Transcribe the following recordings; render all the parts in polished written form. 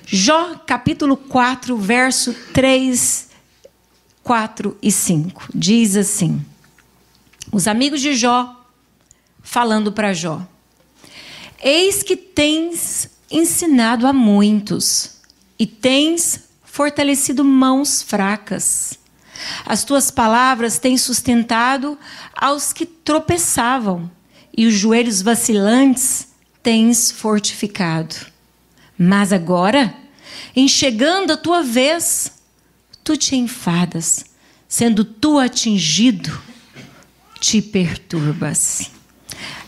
Jó, capítulo 4, verso 3, 4 e 5. Diz assim: os amigos de Jó falando para Jó: eis que tens ensinado a muitos e tens fortalecido mãos fracas. As tuas palavras têm sustentado aos que tropeçavam, e os joelhos vacilantes tens fortificado. Mas agora, em chegando a tua vez, tu te enfadas, sendo tu atingido, te perturbas.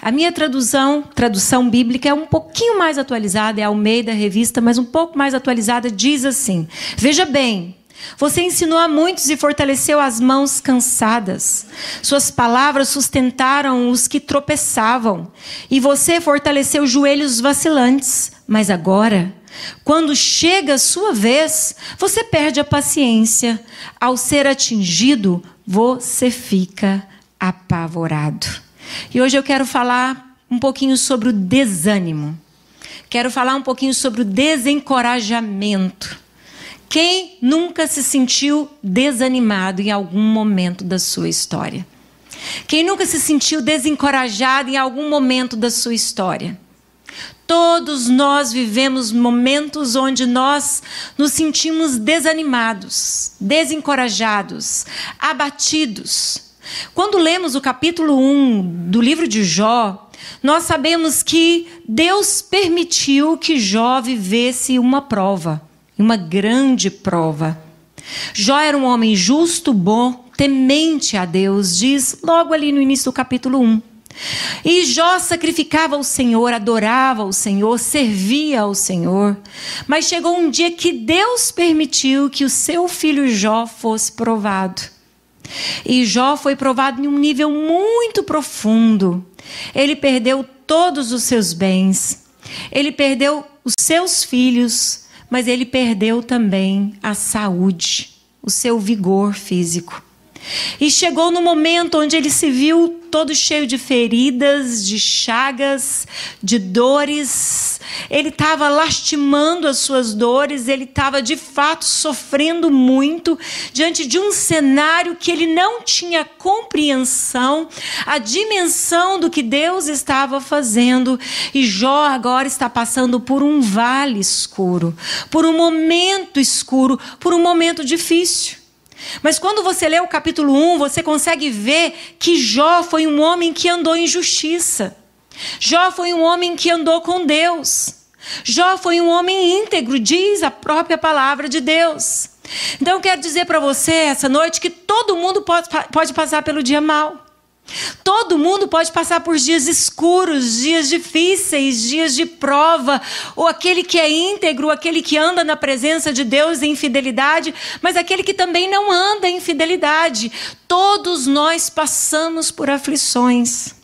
A minha tradução bíblica é um pouquinho mais atualizada, é a Almeida Revista, mas um pouco mais atualizada, diz assim: veja bem, você ensinou a muitos e fortaleceu as mãos cansadas. Suas palavras sustentaram os que tropeçavam, e você fortaleceu os joelhos vacilantes. Mas agora, quando chega a sua vez, você perde a paciência. Ao ser atingido, você fica apavorado. E hoje eu quero falar um pouquinho sobre o desânimo. Quero falar um pouquinho sobre o desencorajamento. Quem nunca se sentiu desanimado em algum momento da sua história? Quem nunca se sentiu desencorajado em algum momento da sua história? Todos nós vivemos momentos onde nós nos sentimos desanimados, desencorajados, abatidos. Quando lemos o capítulo 1 do livro de Jó, nós sabemos que Deus permitiu que Jó vivesse uma prova, uma grande prova. Jó era um homem justo, bom, temente a Deus, diz logo ali no início do capítulo 1. E Jó sacrificava ao Senhor, adorava ao Senhor, servia ao Senhor. Mas chegou um dia que Deus permitiu que o seu filho Jó fosse provado. E Jó foi provado em um nível muito profundo. Ele perdeu todos os seus bens. Ele perdeu os seus filhos, mas ele perdeu também a saúde, o seu vigor físico. E chegou no momento onde ele se viu todo cheio de feridas, de chagas, de dores. Ele estava lastimando as suas dores, ele estava de fato sofrendo muito diante de um cenário que ele não tinha compreensão, a dimensão do que Deus estava fazendo. E Jó agora está passando por um vale escuro, por um momento escuro, por um momento difícil. Mas quando você lê o capítulo 1, você consegue ver que Jó foi um homem que andou em justiça. Jó foi um homem que andou com Deus. Jó foi um homem íntegro, diz a própria palavra de Deus. Então eu quero dizer para você essa noite que todo mundo pode passar pelo dia mau. Todo mundo pode passar por dias escuros, dias difíceis, dias de prova, ou aquele que é íntegro, aquele que anda na presença de Deus em fidelidade, mas aquele que também não anda em fidelidade. Todos nós passamos por aflições.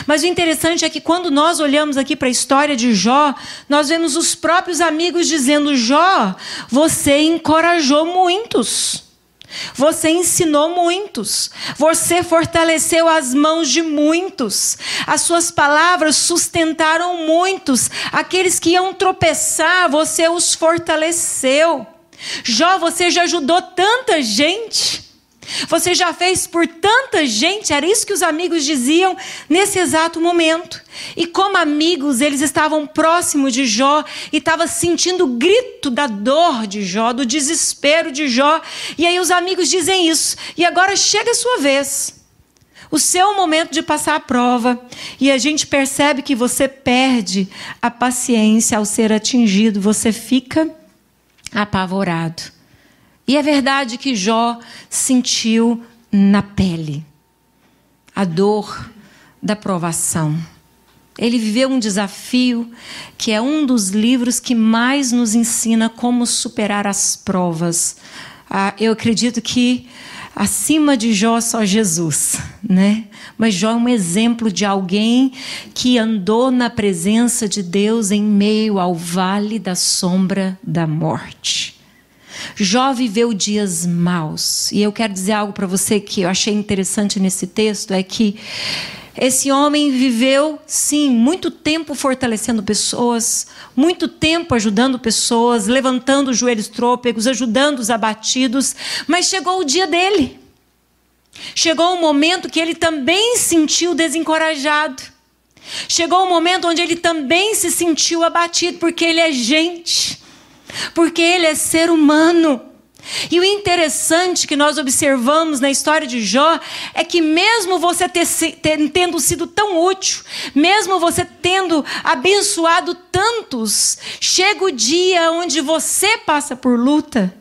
Mas o interessante é que quando nós olhamos aqui para a história de Jó, nós vemos os próprios amigos dizendo: Jó, você encorajou muitos. Você ensinou muitos, você fortaleceu as mãos de muitos, as suas palavras sustentaram muitos, aqueles que iam tropeçar, você os fortaleceu. Jó, você já ajudou tanta gente, você já fez por tanta gente, era isso que os amigos diziam nesse exato momento. E como amigos, eles estavam próximos de Jó e estavam sentindo o grito da dor de Jó, do desespero de Jó. E aí os amigos dizem isso: e agora chega a sua vez, o seu momento de passar a prova. E a gente percebe que você perde a paciência ao ser atingido, você fica apavorado. E é verdade que Jó sentiu na pele a dor da provação. Ele viveu um desafio que é um dos livros que mais nos ensina como superar as provas. Eu acredito que acima de Jó só Jesus, né? Mas Jó é um exemplo de alguém que andou na presença de Deus em meio ao vale da sombra da morte. Jó viveu dias maus. E eu quero dizer algo para você que eu achei interessante nesse texto, é que Esse homem viveu, sim, muito tempo fortalecendo pessoas, muito tempo ajudando pessoas, levantando os joelhos trôpegos, ajudando os abatidos, mas chegou o dia dele. Chegou um momento que ele também se sentiu desencorajado. Chegou um momento onde ele também se sentiu abatido, porque ele é gente, porque ele é ser humano. E o interessante que nós observamos na história de Jó é que mesmo você tendo sido tão útil, mesmo você tendo abençoado tantos, chega o dia onde você passa por luta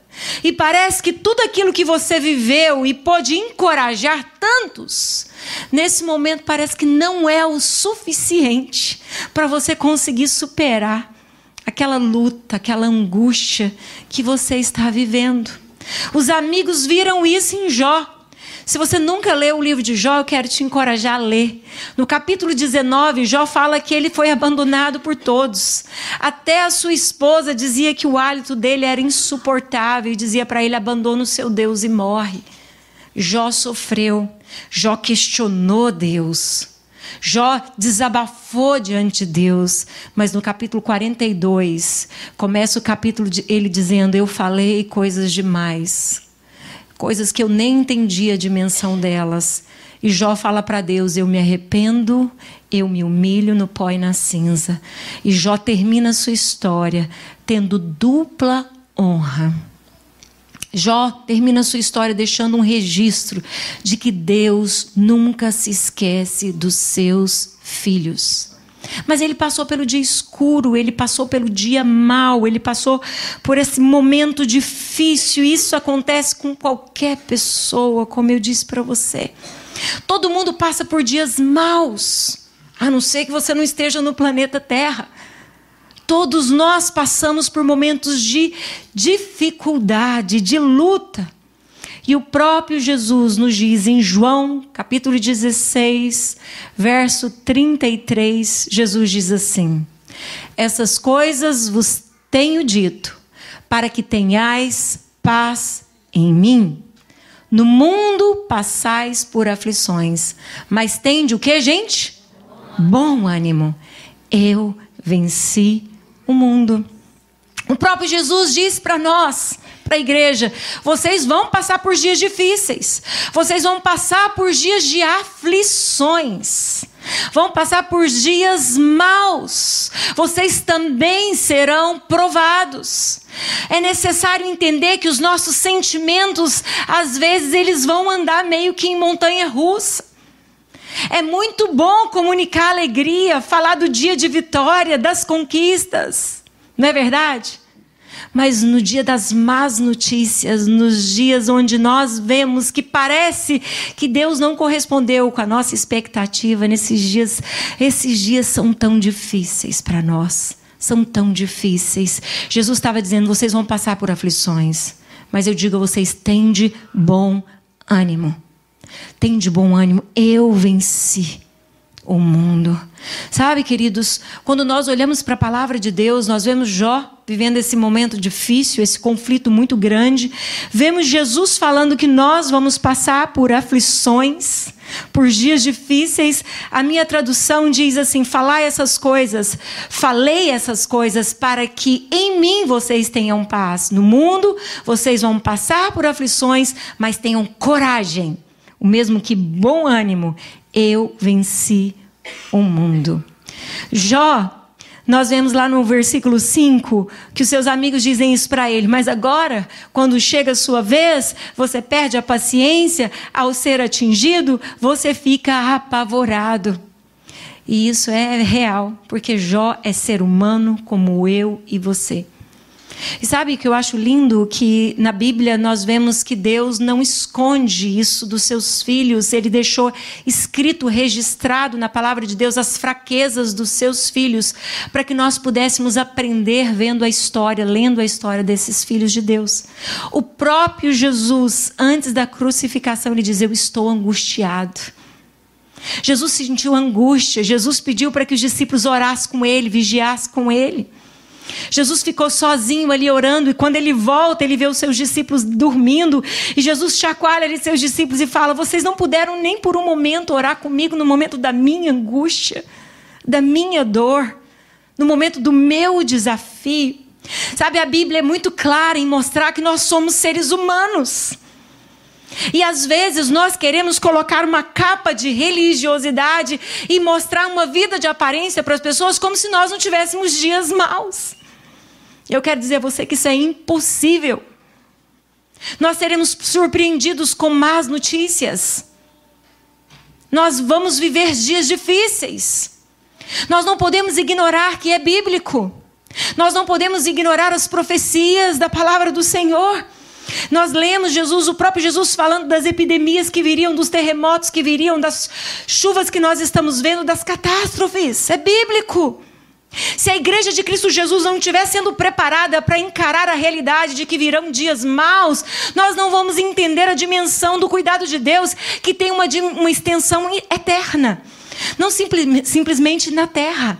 e parece que tudo aquilo que você viveu e pôde encorajar tantos, nesse momento parece que não é o suficiente para você conseguir superar aquela luta, aquela angústia que você está vivendo. Os amigos viram isso em Jó. Se você nunca leu o livro de Jó, eu quero te encorajar a ler. No capítulo 19, Jó fala que ele foi abandonado por todos. Até a sua esposa dizia que o hálito dele era insuportável e dizia para ele: abandona o seu Deus e morre. Jó sofreu, Jó questionou Deus. Jó desabafou diante de Deus, mas no capítulo 42, começa o capítulo ele dizendo: eu falei coisas demais, coisas que eu nem entendia a dimensão delas. E Jó fala para Deus: eu me arrependo, eu me humilho no pó e na cinza. E Jó termina a sua história tendo dupla honra. Jó termina a sua história deixando um registro de que Deus nunca se esquece dos seus filhos. Mas ele passou pelo dia escuro, ele passou pelo dia mau, ele passou por esse momento difícil. Isso acontece com qualquer pessoa, como eu disse para você. Todo mundo passa por dias maus, a não ser que você não esteja no planeta Terra. Todos nós passamos por momentos de dificuldade, de luta. E o próprio Jesus nos diz em João, capítulo 16, verso 33, Jesus diz assim: essas coisas vos tenho dito, para que tenhais paz em mim. No mundo passais por aflições, mas tende o que, gente? Bom ânimo. Eu venci o mundo. O próprio Jesus disse para nós, para a igreja: vocês vão passar por dias difíceis, vocês vão passar por dias de aflições, vão passar por dias maus, vocês também serão provados. É necessário entender que os nossos sentimentos, às vezes, eles vão andar meio que em montanha-russa. É muito bom comunicar alegria, falar do dia de vitória, das conquistas, não é verdade? Mas no dia das más notícias, nos dias onde nós vemos que parece que Deus não correspondeu com a nossa expectativa, esses dias são tão difíceis para nós, são tão difíceis. Jesus estava dizendo: vocês vão passar por aflições, mas eu digo a vocês, tende bom ânimo. Tem de bom ânimo, eu venci o mundo. Sabe, queridos, quando nós olhamos para a palavra de Deus, nós vemos Jó vivendo esse momento difícil, esse conflito muito grande. Vemos Jesus falando que nós vamos passar por aflições, por dias difíceis. A minha tradução diz assim: falei essas coisas para que em mim vocês tenham paz. No mundo vocês vão passar por aflições, mas tenham coragem. O mesmo que bom ânimo, eu venci o mundo. Jó, nós vemos lá no versículo 5, que os seus amigos dizem isso para ele: mas agora, quando chega a sua vez, você perde a paciência, ao ser atingido, você fica apavorado. E isso é real, porque Jó é ser humano como eu e você. E sabe o que eu acho lindo? Que na Bíblia nós vemos que Deus não esconde isso dos seus filhos. Ele deixou escrito, registrado na palavra de Deus as fraquezas dos seus filhos, para que nós pudéssemos aprender vendo a história, lendo a história desses filhos de Deus. O próprio Jesus, antes da crucificação, ele diz: eu estou angustiado. Jesus sentiu angústia. Jesus pediu para que os discípulos orassem com ele, vigiassem com ele. Jesus ficou sozinho ali orando, e quando ele volta, ele vê os seus discípulos dormindo, e Jesus chacoalha ali seus discípulos e fala: vocês não puderam nem por um momento orar comigo no momento da minha angústia, da minha dor, no momento do meu desafio. Sabe, a Bíblia é muito clara em mostrar que nós somos seres humanos. E às vezes nós queremos colocar uma capa de religiosidade e mostrar uma vida de aparência para as pessoas como se nós não tivéssemos dias maus. Eu quero dizer a você que isso é impossível. Nós seremos surpreendidos com más notícias. Nós vamos viver dias difíceis. Nós não podemos ignorar que é bíblico. Nós não podemos ignorar as profecias da palavra do Senhor. Nós lemos Jesus, o próprio Jesus falando das epidemias que viriam, dos terremotos que viriam, das chuvas que nós estamos vendo, das catástrofes. É bíblico. Se a igreja de Cristo Jesus não estiver sendo preparada para encarar a realidade de que virão dias maus, nós não vamos entender a dimensão do cuidado de Deus, que tem uma extensão eterna. Não simplesmente na terra.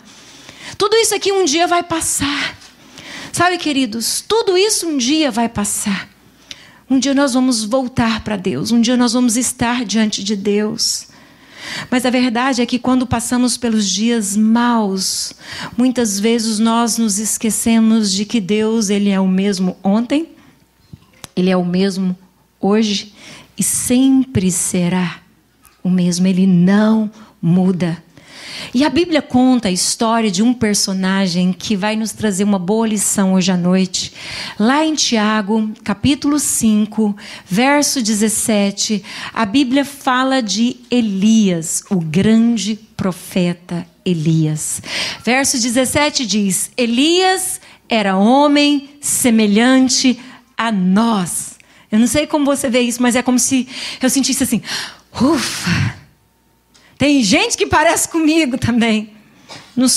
Tudo isso aqui um dia vai passar. Sabe, queridos, tudo isso um dia vai passar. Um dia nós vamos voltar para Deus. Um dia nós vamos estar diante de Deus. Mas a verdade é que quando passamos pelos dias maus, muitas vezes nós nos esquecemos de que Deus, Ele é o mesmo ontem, Ele é o mesmo hoje e sempre será o mesmo. Ele não muda. E a Bíblia conta a história de um personagem que vai nos trazer uma boa lição hoje à noite. Lá em Tiago, capítulo 5, verso 17, a Bíblia fala de Elias, o grande profeta Elias. Verso 17 diz: Elias era homem semelhante a nós. Eu não sei como você vê isso, mas é como se eu sentisse assim: ufa! Tem gente que parece comigo também. Não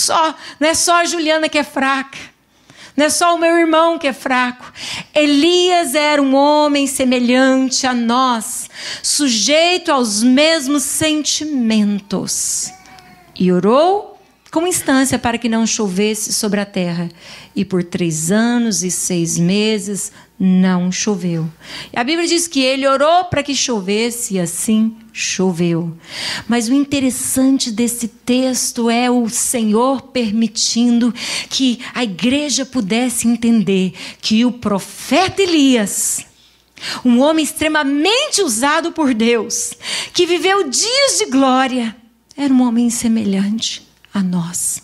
é só a Juliana que é fraca. Não é só o meu irmão que é fraco. Elias era um homem semelhante a nós, sujeito aos mesmos sentimentos. E orou com instância para que não chovesse sobre a terra. E por 3 anos e 6 meses não choveu. A Bíblia diz que ele orou para que chovesse e assim choveu. Mas o interessante desse texto é o Senhor permitindo que a igreja pudesse entender que o profeta Elias, um homem extremamente usado por Deus, que viveu dias de glória, era um homem semelhante a nós,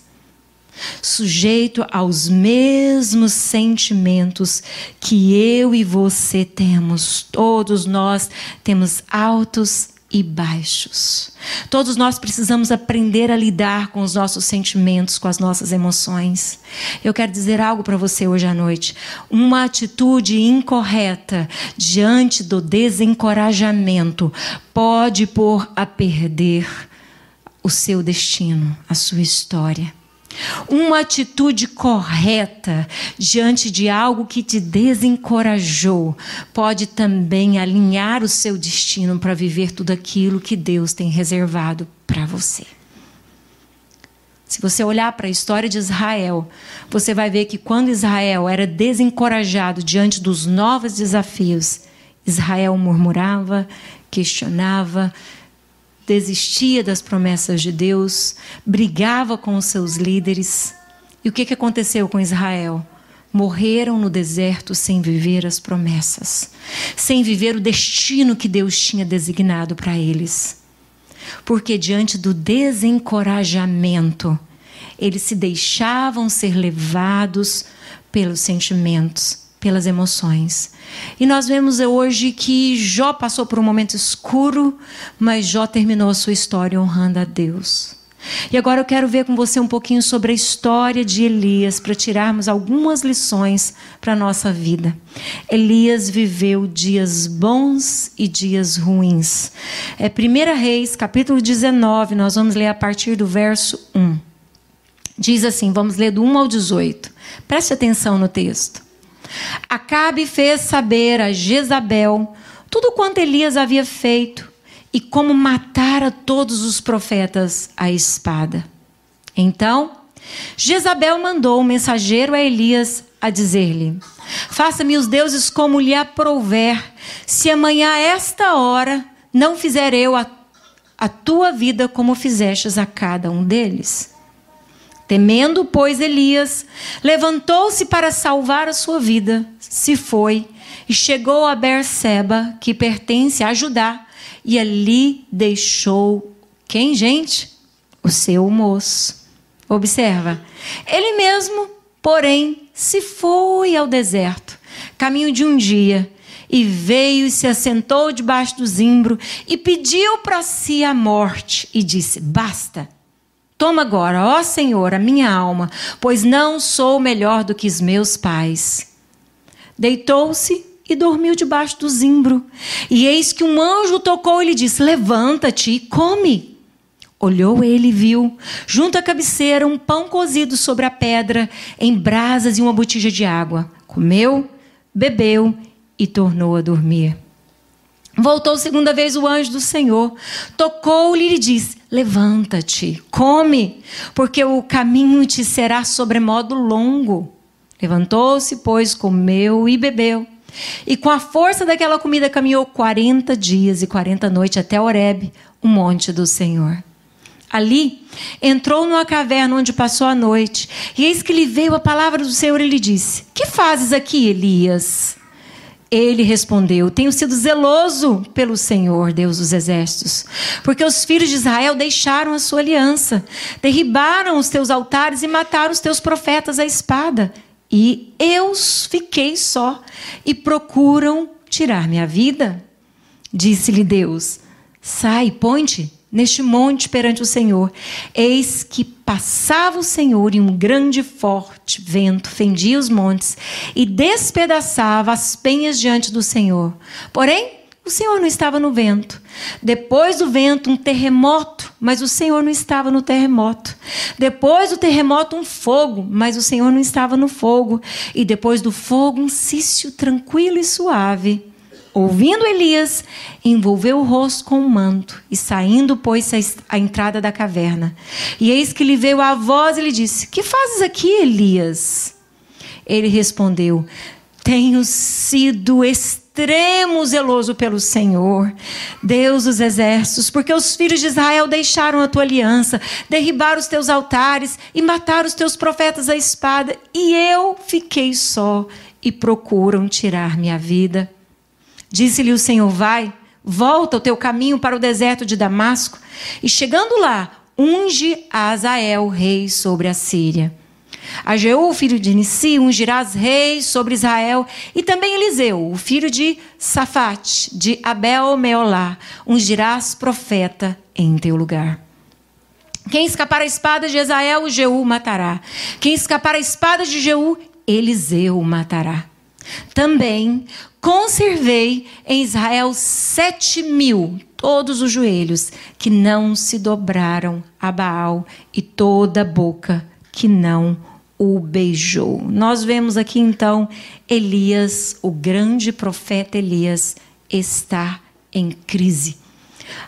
sujeito aos mesmos sentimentos que eu e você temos. Todos nós temos altos e baixos. Todos nós precisamos aprender a lidar com os nossos sentimentos, com as nossas emoções. Eu quero dizer algo para você hoje à noite. Uma atitude incorreta diante do desencorajamento pode pôr a perder o seu destino, a sua história. Uma atitude correta diante de algo que te desencorajou pode também alinhar o seu destino para viver tudo aquilo que Deus tem reservado para você. Se você olhar para a história de Israel, você vai ver que quando Israel era desencorajado diante dos novos desafios, Israel murmurava, questionava, desistia das promessas de Deus, brigava com os seus líderes. E o que aconteceu com Israel? Morreram no deserto sem viver as promessas, sem viver o destino que Deus tinha designado para eles. Porque diante do desencorajamento, eles se deixavam ser levados pelos sentimentos, pelas emoções. E nós vemos hoje que Jó passou por um momento escuro, mas Jó terminou a sua história honrando a Deus. E agora eu quero ver com você um pouquinho sobre a história de Elias, para tirarmos algumas lições para a nossa vida. Elias viveu dias bons e dias ruins. 1 Reis, capítulo 19, nós vamos ler a partir do verso 1. Diz assim, vamos ler do 1 ao 18. Preste atenção no texto. Acabe fez saber a Jezabel tudo quanto Elias havia feito e como matara todos os profetas à espada. Então Jezabel mandou um mensageiro a Elias a dizer-lhe: faça-me os deuses como lhe aprouver, se amanhã a esta hora não fizer eu a tua vida como fizestes a cada um deles. Temendo, pois, Elias levantou-se para salvar a sua vida, se foi e chegou a Berseba, que pertence a Judá, e ali deixou quem, gente? O seu moço. Observa, ele mesmo, porém, se foi ao deserto, caminho de um dia, e veio e se assentou debaixo do zimbro, e pediu para si a morte, e disse: basta, toma agora, ó Senhor, a minha alma, pois não sou melhor do que os meus pais. Deitou-se e dormiu debaixo do zimbro, e eis que um anjo tocou e lhe disse: levanta-te e come. Olhou ele e viu, junto à cabeceira, um pão cozido sobre a pedra, em brasas e uma botija de água. Comeu, bebeu e tornou a dormir. Voltou segunda vez o anjo do Senhor, tocou-lhe e lhe disse: levanta-te, come, porque o caminho te será sobremodo longo. Levantou-se, pois, comeu e bebeu. E com a força daquela comida caminhou 40 dias e 40 noites até Horebe, o monte do Senhor. Ali, entrou numa caverna onde passou a noite. E eis que lhe veio a palavra do Senhor e lhe disse: que fazes aqui, Elias? Ele respondeu: tenho sido zeloso pelo Senhor, Deus dos exércitos, porque os filhos de Israel deixaram a sua aliança, derribaram os teus altares e mataram os teus profetas à espada. E eu fiquei só, e procuram tirar minha vida. Disse-lhe Deus: sai, põe-te neste monte perante o Senhor. Eis que passava o Senhor, e um grande e forte vento fendia os montes e despedaçava as penhas diante do Senhor. Porém, o Senhor não estava no vento. Depois do vento, um terremoto, mas o Senhor não estava no terremoto. Depois do terremoto, um fogo, mas o Senhor não estava no fogo. E depois do fogo, um cício tranquilo e suave. Ouvindo Elias, envolveu o rosto com um manto e saindo, pôs-se à entrada da caverna. E eis que lhe veio a voz e lhe disse: que fazes aqui, Elias? Ele respondeu: tenho sido extremo zeloso pelo Senhor, Deus dos exércitos, porque os filhos de Israel deixaram a tua aliança, derribaram os teus altares e mataram os teus profetas à espada, e eu fiquei só, e procuram tirar minha vida. Disse-lhe o Senhor: vai, volta o teu caminho para o deserto de Damasco, e chegando lá, unge a Azael, rei sobre a Síria. A Jeú, filho de Nissi, ungirás reis sobre Israel, e também Eliseu, o filho de Safate, de Abel-Meolá, ungirás profeta em teu lugar. Quem escapar a espada de Israel, Jeú matará. Quem escapar a espada de Jeú, Eliseu matará. Também conservei em Israel 7.000, todos os joelhos, que não se dobraram a Baal, e toda a boca que não o beijou. Nós vemos aqui então Elias, o grande profeta Elias, está em crise.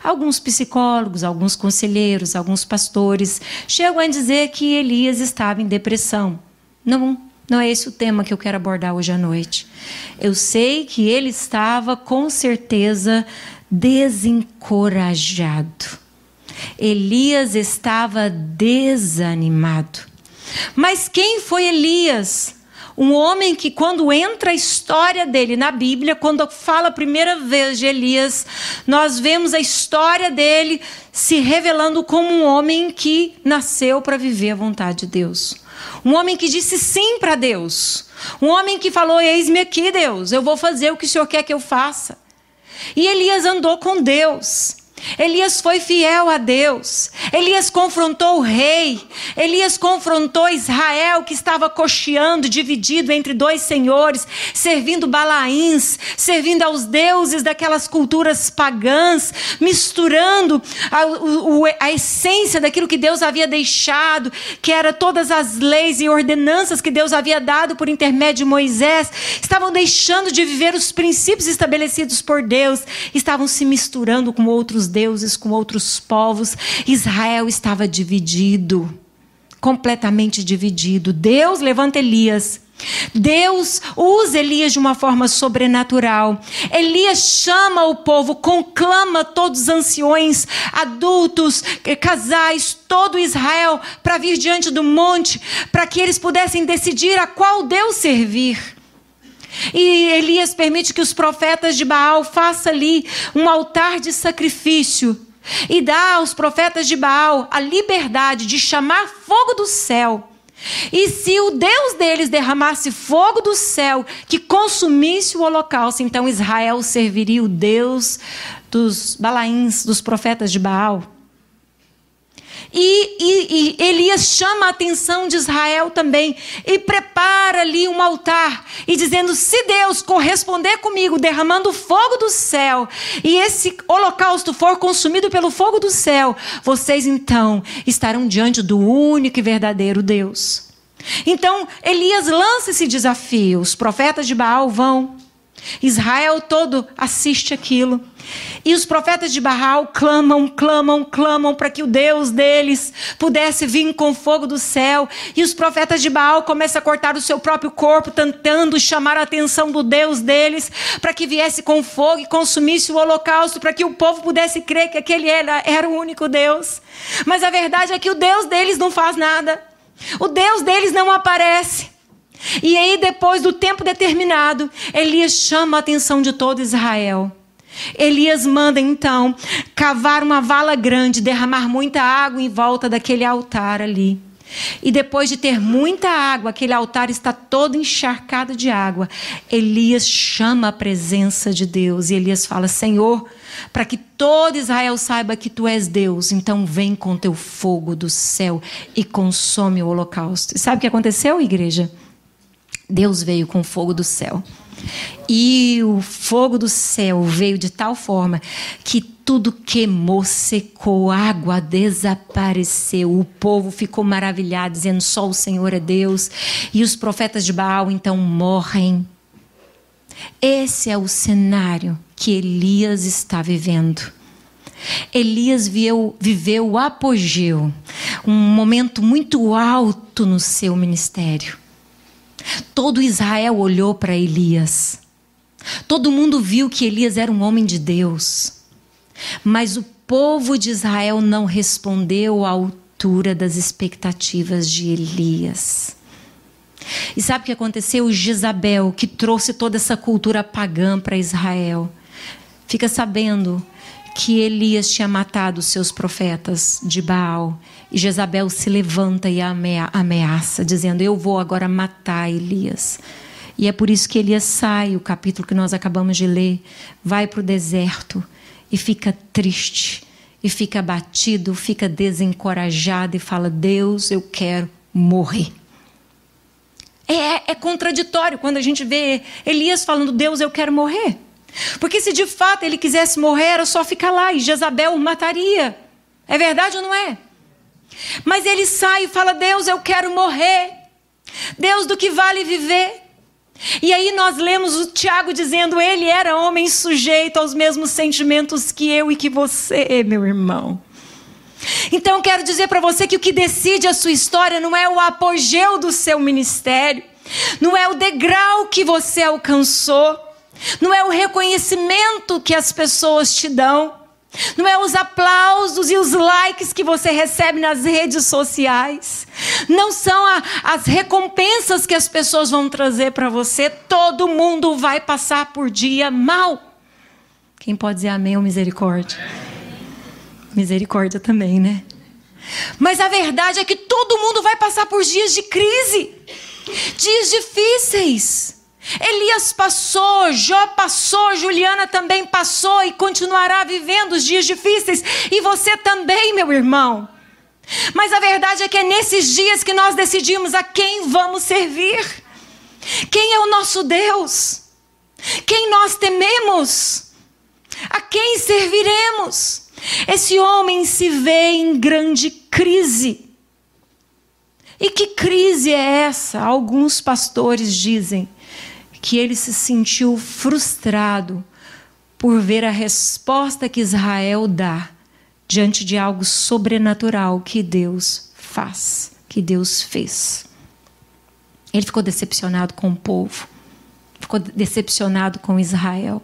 Alguns psicólogos, alguns conselheiros, alguns pastores chegam a dizer que Elias estava em depressão. Não é esse o tema que eu quero abordar hoje à noite. Eu sei que ele estava, com certeza, desencorajado. Elias estava desanimado. Mas quem foi Elias? Um homem que, quando entra a história dele na Bíblia, quando fala a primeira vez de Elias, nós vemos a história dele se revelando como um homem que nasceu para viver a vontade de Deus. Um homem que disse sim para Deus. Um homem que falou: eis-me aqui, Deus, eu vou fazer o que o Senhor quer que eu faça. E Elias andou com Deus. Elias foi fiel a Deus. Elias confrontou o rei. Elias confrontou Israel, que estava cocheando, dividido entre dois senhores, servindo Balaíns, servindo aos deuses daquelas culturas pagãs, misturando a essência daquilo que Deus havia deixado, que era todas as leis e ordenanças que Deus havia dado por intermédio de Moisés. Estavam deixando de viver os princípios estabelecidos por Deus, estavam se misturando com outros deuses, com outros povos. Israel estava dividido. completamente dividido. Deus levanta Elias. Deus usa Elias de uma forma sobrenatural. Elias chama o povo, conclama todos os anciões, adultos, casais, todo Israel para vir diante do monte, para que eles pudessem decidir a qual Deus servir. E Elias permite que os profetas de Baal façam ali um altar de sacrifício e dá aos profetas de Baal a liberdade de chamar fogo do céu. E se o Deus deles derramasse fogo do céu que consumisse o holocausto, então Israel serviria o Deus dos Balaíns, dos profetas de Baal. E Elias chama a atenção de Israel também e prepara ali um altar e dizendo: se Deus corresponder comigo derramando fogo do céu e esse holocausto for consumido pelo fogo do céu, vocês então estarão diante do único e verdadeiro Deus. Então Elias lança esse desafio, os profetas de Baal vão, Israel todo assiste aquilo. E os profetas de Baal clamam para que o Deus deles pudesse vir com fogo do céu. E os profetas de Baal começam a cortar o seu próprio corpo, tentando chamar a atenção do Deus deles, para que viesse com fogo e consumisse o holocausto, para que o povo pudesse crer que aquele era o único Deus. Mas a verdade é que o Deus deles não faz nada. O Deus deles não aparece. E aí, depois do tempo determinado, Elias chama a atenção de todo Israel. Elias manda então cavar uma vala grande, derramar muita água em volta daquele altar ali. E depois de ter muita água, aquele altar está todo encharcado de água. Elias chama a presença de Deus e Elias fala: Senhor, para que todo Israel saiba que tu és Deus, então vem com teu fogo do céu e consome o holocausto. E sabe o que aconteceu, igreja? Deus veio com fogo do céu. E o fogo do céu veio de tal forma que tudo queimou, secou, a água desapareceu. O povo ficou maravilhado, dizendo: só o Senhor é Deus. E os profetas de Baal então morrem. Esse é o cenário que Elias está vivendo. Elias viveu o apogeu, um momento muito alto no seu ministério. Todo Israel olhou para Elias. Todo mundo viu que Elias era um homem de Deus. Mas o povo de Israel não respondeu à altura das expectativas de Elias. E sabe o que aconteceu? Jezabel, que trouxe toda essa cultura pagã para Israel, fica sabendo que Elias tinha matado os seus profetas de Baal. E Jezabel se levanta e ameaça, dizendo: eu vou agora matar Elias. E é por isso que Elias sai, o capítulo que nós acabamos de ler, vai para o deserto e fica triste, e fica abatido, fica desencorajado e fala: Deus, eu quero morrer. É contraditório quando a gente vê Elias falando: Deus, eu quero morrer. Porque se de fato ele quisesse morrer, era só ficar lá e Jezabel o mataria. É verdade ou não é? Mas ele sai e fala: Deus, eu quero morrer. Deus, do que vale viver? E aí nós lemos o Tiago dizendo: ele era homem sujeito aos mesmos sentimentos que eu e que você, meu irmão. Então eu quero dizer para você que o que decide a sua história não é o apogeu do seu ministério, não é o degrau que você alcançou, não é o reconhecimento que as pessoas te dão, não é os aplausos e os likes que você recebe nas redes sociais, não são as recompensas que as pessoas vão trazer para você. Todo mundo vai passar por dia mal. Quem pode dizer amém ou misericórdia? Misericórdia também, né? Mas a verdade é que todo mundo vai passar por dias de crise, dias difíceis. Elias passou, Jó passou, Juliana também passou e continuará vivendo os dias difíceis. E você também, meu irmão. Mas a verdade é que é nesses dias que nós decidimos a quem vamos servir. Quem é o nosso Deus? Quem nós tememos? A quem serviremos? Esse homem se vê em grande crise. E que crise é essa? Alguns pastores dizem que ele se sentiu frustrado por ver a resposta que Israel dá diante de algo sobrenatural que Deus faz. que Deus fez. Ele ficou decepcionado com o povo, ficou decepcionado com Israel.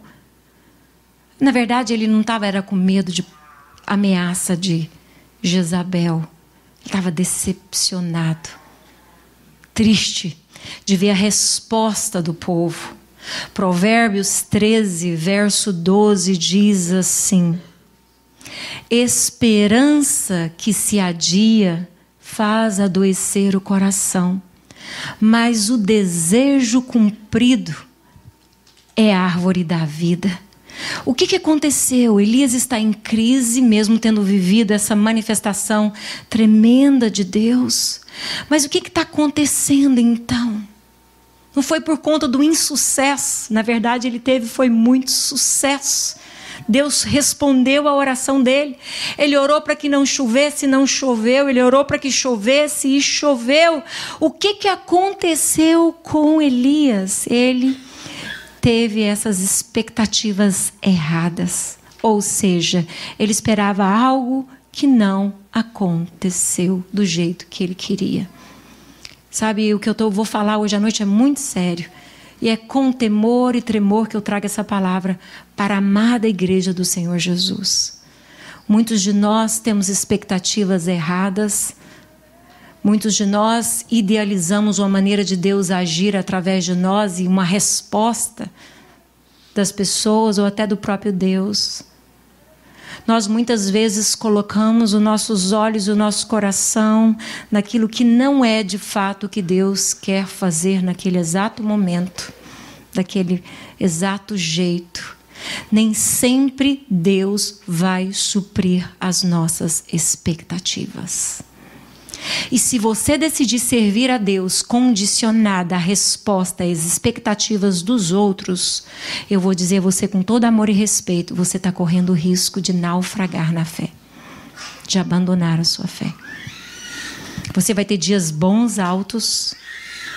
Na verdade, ele não estava com medo de ameaça de Jezabel. Ele estava decepcionado, triste de ver a resposta do povo. Provérbios 13, verso 12 diz assim: esperança que se adia faz adoecer o coração, mas o desejo cumprido é a árvore da vida. O que aconteceu? Elias está em crise, mesmo tendo vivido essa manifestação tremenda de Deus. Mas o que está acontecendo então? Não foi por conta do insucesso. Na verdade, foi muito sucesso. Deus respondeu à oração dele. Ele orou para que não chovesse, não choveu. Ele orou para que chovesse e choveu. O que aconteceu com Elias? Ele teve essas expectativas erradas. Ou seja, ele esperava algo que não aconteceu do jeito que ele queria. Sabe, o que eu vou falar hoje à noite é muito sério. E é com temor e tremor que eu trago essa palavra para a amada igreja do Senhor Jesus. Muitos de nós temos expectativas erradas. Muitos de nós idealizamos uma maneira de Deus agir através de nós e uma resposta das pessoas ou até do próprio Deus. Nós muitas vezes colocamos os nossos olhos e o nosso coração naquilo que não é de fato o que Deus quer fazer naquele exato momento, daquele exato jeito. Nem sempre Deus vai suprir as nossas expectativas. E se você decidir servir a Deus condicionada à resposta às expectativas dos outros, eu vou dizer a você com todo amor e respeito, você está correndo o risco de naufragar na fé, de abandonar a sua fé. Você vai ter dias bons, altos,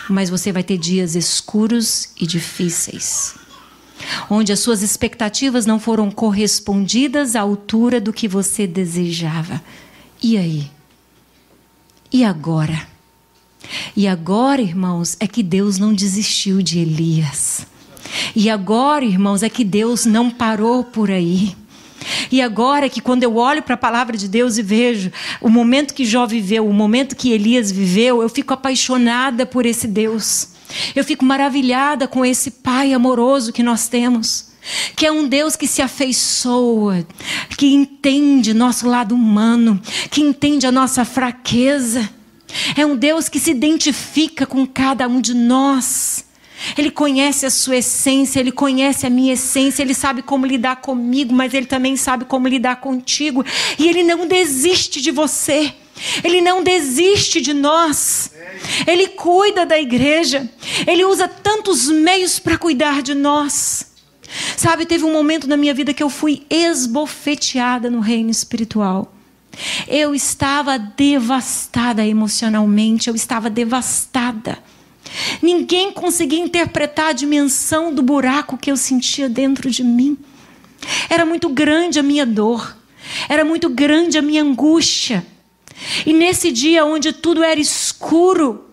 mas você vai ter dias escuros e difíceis, onde as suas expectativas não foram correspondidas à altura do que você desejava. E aí? E agora? E agora, irmãos, é que Deus não desistiu de Elias. E agora, irmãos, é que Deus não parou por aí. E agora é que quando eu olho para a palavra de Deus e vejo o momento que Jó viveu, o momento que Elias viveu, eu fico apaixonada por esse Deus. Eu fico maravilhada com esse Pai amoroso que nós temos, que é um Deus que se afeiçoa, que entende nosso lado humano, que entende a nossa fraqueza. É um Deus que se identifica com cada um de nós. Ele conhece a sua essência, Ele conhece a minha essência, Ele sabe como lidar comigo, mas Ele também sabe como lidar contigo. E Ele não desiste de você. Ele não desiste de nós. Ele cuida da igreja. Ele usa tantos meios para cuidar de nós. Sabe, teve um momento na minha vida que eu fui esbofeteada no reino espiritual. Eu estava devastada emocionalmente, eu estava devastada. Ninguém conseguia interpretar a dimensão do buraco que eu sentia dentro de mim. Era muito grande a minha dor, era muito grande a minha angústia. E nesse dia onde tudo era escuro,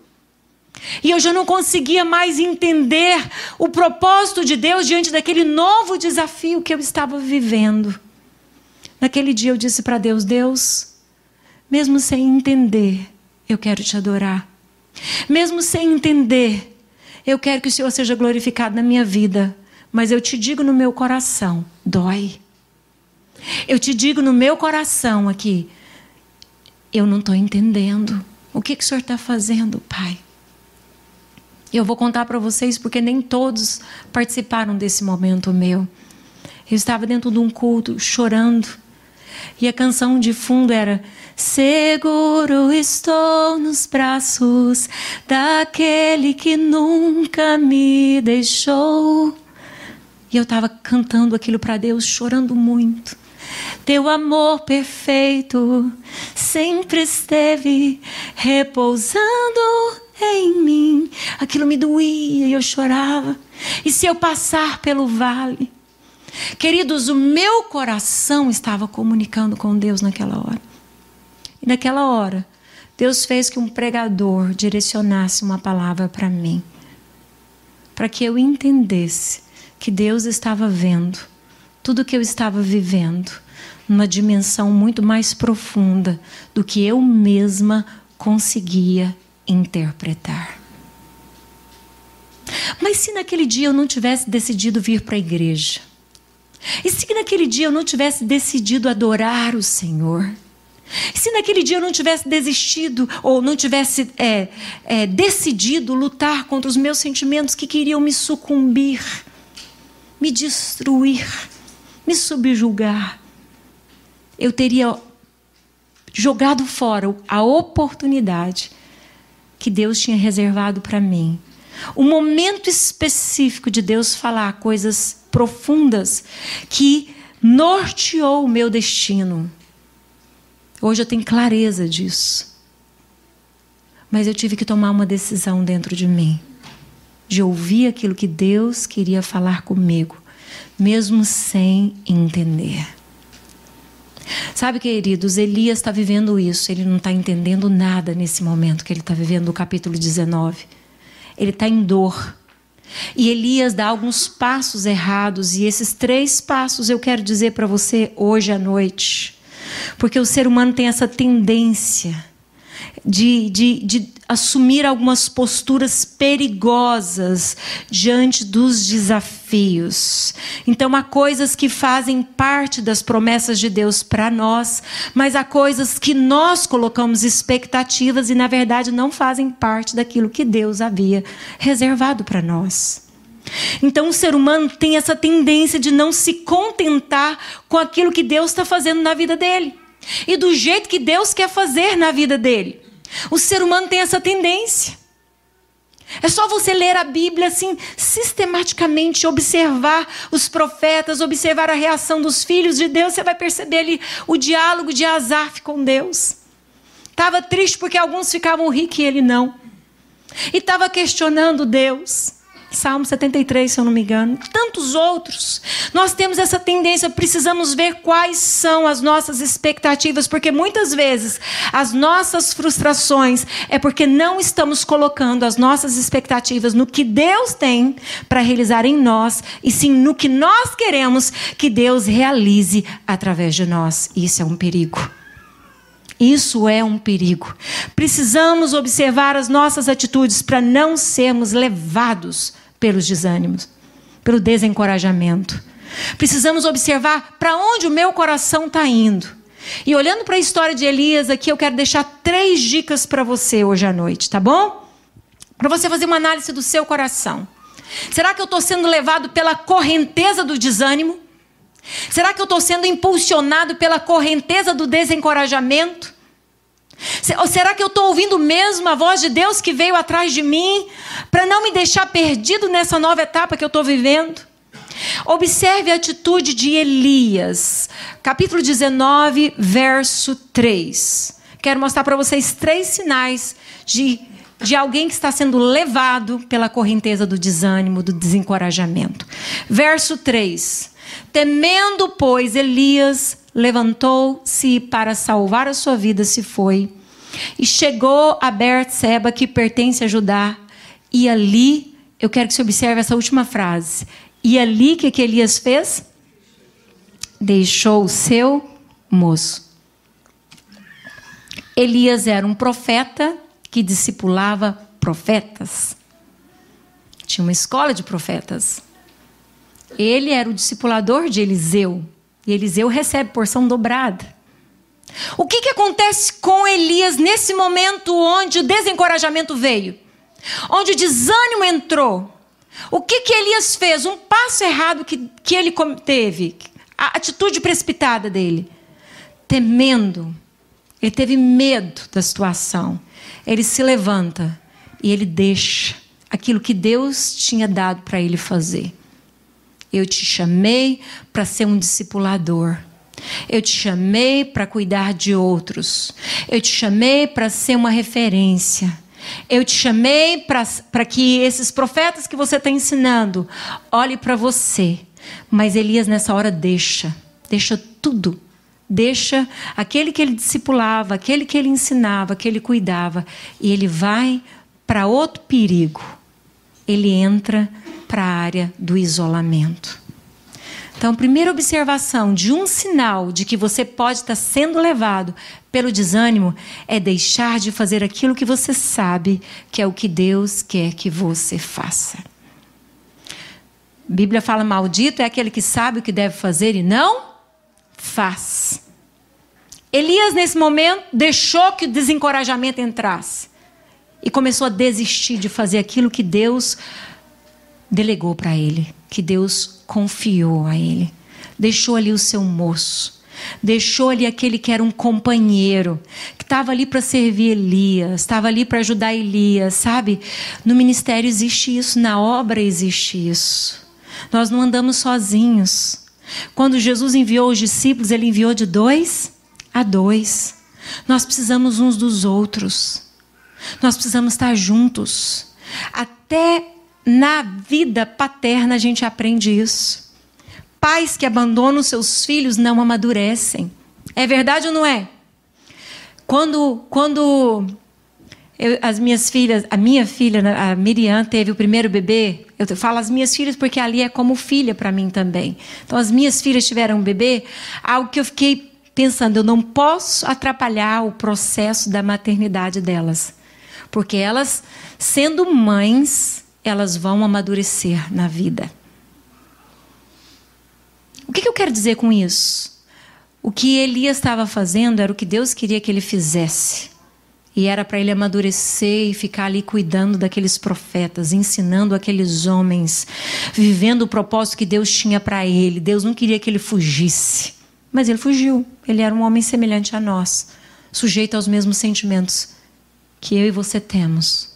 e eu já não conseguia mais entender o propósito de Deus diante daquele novo desafio que eu estava vivendo. Naquele dia eu disse para Deus: Deus, mesmo sem entender, eu quero te adorar. Mesmo sem entender, eu quero que o Senhor seja glorificado na minha vida. Mas eu te digo no meu coração, dói. Eu te digo no meu coração aqui, eu não estou entendendo. O que o Senhor está fazendo, Pai? Eu vou contar para vocês porque nem todos participaram desse momento meu. Eu estava dentro de um culto chorando. E a canção de fundo era: seguro estou nos braços daquele que nunca me deixou. E eu estava cantando aquilo para Deus, chorando muito. Teu amor perfeito sempre esteve repousando em mim. Aquilo me doía e eu chorava. E se eu passar pelo vale? Queridos, o meu coração estava comunicando com Deus naquela hora. E naquela hora, Deus fez que um pregador direcionasse uma palavra para mim, para que eu entendesse que Deus estava vendo tudo que eu estava vivendo numa dimensão muito mais profunda do que eu mesma conseguia interpretar. Mas se naquele dia eu não tivesse decidido vir para a igreja, e se naquele dia eu não tivesse decidido adorar o Senhor, e se naquele dia eu não tivesse desistido ou não tivesse decidido lutar contra os meus sentimentos que queriam me sucumbir, me destruir, me subjugar, eu teria jogado fora a oportunidade que Deus tinha reservado para mim. O momento específico de Deus falar coisas profundas que norteou o meu destino. Hoje eu tenho clareza disso. Mas eu tive que tomar uma decisão dentro de mim, de ouvir aquilo que Deus queria falar comigo, mesmo sem entender. Sabe, queridos, Elias está vivendo isso. Ele não está entendendo nada nesse momento que ele está vivendo, no capítulo 19. Ele está em dor. E Elias dá alguns passos errados. E esses 3 passos eu quero dizer para você hoje à noite. Porque o ser humano tem essa tendência de assumir algumas posturas perigosas diante dos desafios. Então há coisas que fazem parte das promessas de Deus para nós, mas há coisas que nós colocamos expectativas e na verdade não fazem parte daquilo que Deus havia reservado para nós. Então o ser humano tem essa tendência de não se contentar com aquilo que Deus está fazendo na vida dele e do jeito que Deus quer fazer na vida dele. O ser humano tem essa tendência. É só você ler a Bíblia assim, sistematicamente, observar os profetas, observar a reação dos filhos de Deus, você vai perceber ali o diálogo de Asaf com Deus. Estava triste porque alguns ficavam ricos e ele não. E estava questionando Deus. Salmo 73, se eu não me engano. Tantos outros. Nós temos essa tendência, precisamos ver quais são as nossas expectativas, porque muitas vezes as nossas frustrações é porque não estamos colocando as nossas expectativas no que Deus tem para realizar em nós, e sim no que nós queremos que Deus realize através de nós. Isso é um perigo. Isso é um perigo. Precisamos observar as nossas atitudes para não sermos levados pelos desânimos, pelo desencorajamento. Precisamos observar para onde o meu coração está indo. E olhando para a história de Elias aqui, eu quero deixar 3 dicas para você hoje à noite, tá bom? Para você fazer uma análise do seu coração. Será que eu estou sendo levado pela correnteza do desânimo? Será que eu estou sendo impulsionado pela correnteza do desencorajamento? Ou será que eu estou ouvindo mesmo a voz de Deus que veio atrás de mim para não me deixar perdido nessa nova etapa que eu estou vivendo? Observe a atitude de Elias, capítulo 19, verso 3. Quero mostrar para vocês 3 sinais de alguém que está sendo levado pela correnteza do desânimo, do desencorajamento. Verso 3. Temendo, pois, Elias levantou-se para salvar a sua vida, se foi, e chegou a Berseba, que pertence a Judá, e ali, eu quero que você observe essa última frase, e ali, o que Elias fez? Deixou o seu moço. Elias era um profeta que discipulava profetas. Tinha uma escola de profetas. Ele era o discipulador de Eliseu. E Eliseu recebe porção dobrada. O que acontece com Elias nesse momento onde o desencorajamento veio? Onde o desânimo entrou? O que Elias fez? Um passo errado que ele teve. A atitude precipitada dele. Temendo. Ele teve medo da situação. Ele se levanta e ele deixa aquilo que Deus tinha dado para ele fazer. Eu te chamei para ser um discipulador. Eu te chamei para cuidar de outros. Eu te chamei para ser uma referência. Eu te chamei para que esses profetas que você está ensinando olhem para você. Mas Elias nessa hora deixa tudo. deixa aquele que ele discipulava, aquele que ele ensinava, que ele cuidava, e ele vai para outro perigo. Ele entra para a área do isolamento. Então, primeira observação de um sinal de que você pode estar sendo levado pelo desânimo é deixar de fazer aquilo que você sabe que é o que Deus quer que você faça. A Bíblia fala: maldito é aquele que sabe o que deve fazer e não faz. Elias, nesse momento, deixou que o desencorajamento entrasse e começou a desistir de fazer aquilo que Deus delegou para ele, que Deus confiou a ele. Deixou ali o seu moço, deixou ali aquele que era um companheiro, que estava ali para servir Elias, estava ali para ajudar Elias, sabe? No ministério existe isso, na obra existe isso. Nós não andamos sozinhos. Quando Jesus enviou os discípulos, ele enviou de 2 a 2. Nós precisamos uns dos outros. Nós precisamos estar juntos. Até na vida paterna a gente aprende isso. Pais que abandonam seus filhos não amadurecem. É verdade ou não é? As minhas filhas, a minha filha, a Miriam, teve o primeiro bebê. Eu falo as minhas filhas porque ali é como filha para mim também. Então, as minhas filhas tiveram um bebê, algo que eu fiquei pensando, eu não posso atrapalhar o processo da maternidade delas. Porque elas, sendo mães, elas vão amadurecer na vida. O que eu quero dizer com isso? O que Elias estava fazendo era o que Deus queria que ele fizesse. E era para ele amadurecer e ficar ali cuidando daqueles profetas, ensinando aqueles homens, vivendo o propósito que Deus tinha para ele. Deus não queria que ele fugisse, mas ele fugiu. Ele era um homem semelhante a nós, sujeito aos mesmos sentimentos que eu e você temos.